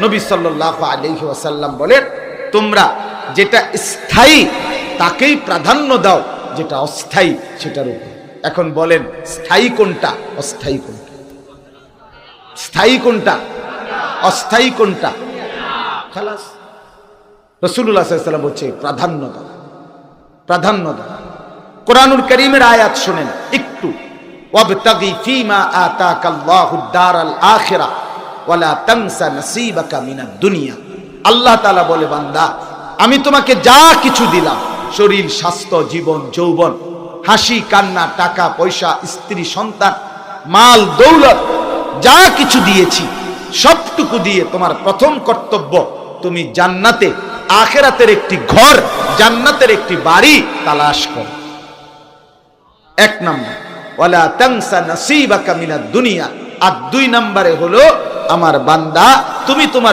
নবী সাল্লাল্লাহু আলাইহি ওয়াসাল্লাম বলেন, তোমরা যেটা স্থায়ী তাকেই প্রাধান্য দাও, যেটা অস্থায়ী সেটার উপর। এখন বলেন স্থায়ী কোনটা, অস্থায়ী কোনটা? স্থায়ী কোনটা, অস্থায়ী কোনটা? খালাস। রাসূলুল্লাহ সাল্লাল্লাহু আলাইহি ওয়াসাল্লাম বলছে প্রাধান্য দাও, প্রাধান্য দাও। কোরআনুল কারীমের আয়াত শুনেন একটু, ওয়াবতাগি ফীমা আতাকাল্লাহুদ দারাল আখিরা ওয়ালা তানসা নসীবাকা মিনাদ দুনিয়া। আল্লাহ তাআলা বলে, বান্দা আমি তোমাকে যা কিছু দিলাম, শরীর, স্বাস্থ্য, জীবন, যৌবন, হাসি কান্না, টাকা পয়সা, স্ত্রী, সন্তান, মাল দৌলত, যা কিছু দিয়েছি সবটুকু দিয়ে তোমার প্রথম কর্তব্য, তুমি জান্নাতে, আখিরাতের একটি ঘর, জান্নাতের একটি বাড়ি তালাশ করো। এক নম্বর, ওয়ালা তানসা নসীবাকা মিনাদ দুনিয়া। আর দুই নম্বরে হলো, আমার বান্দা তুমি তোমার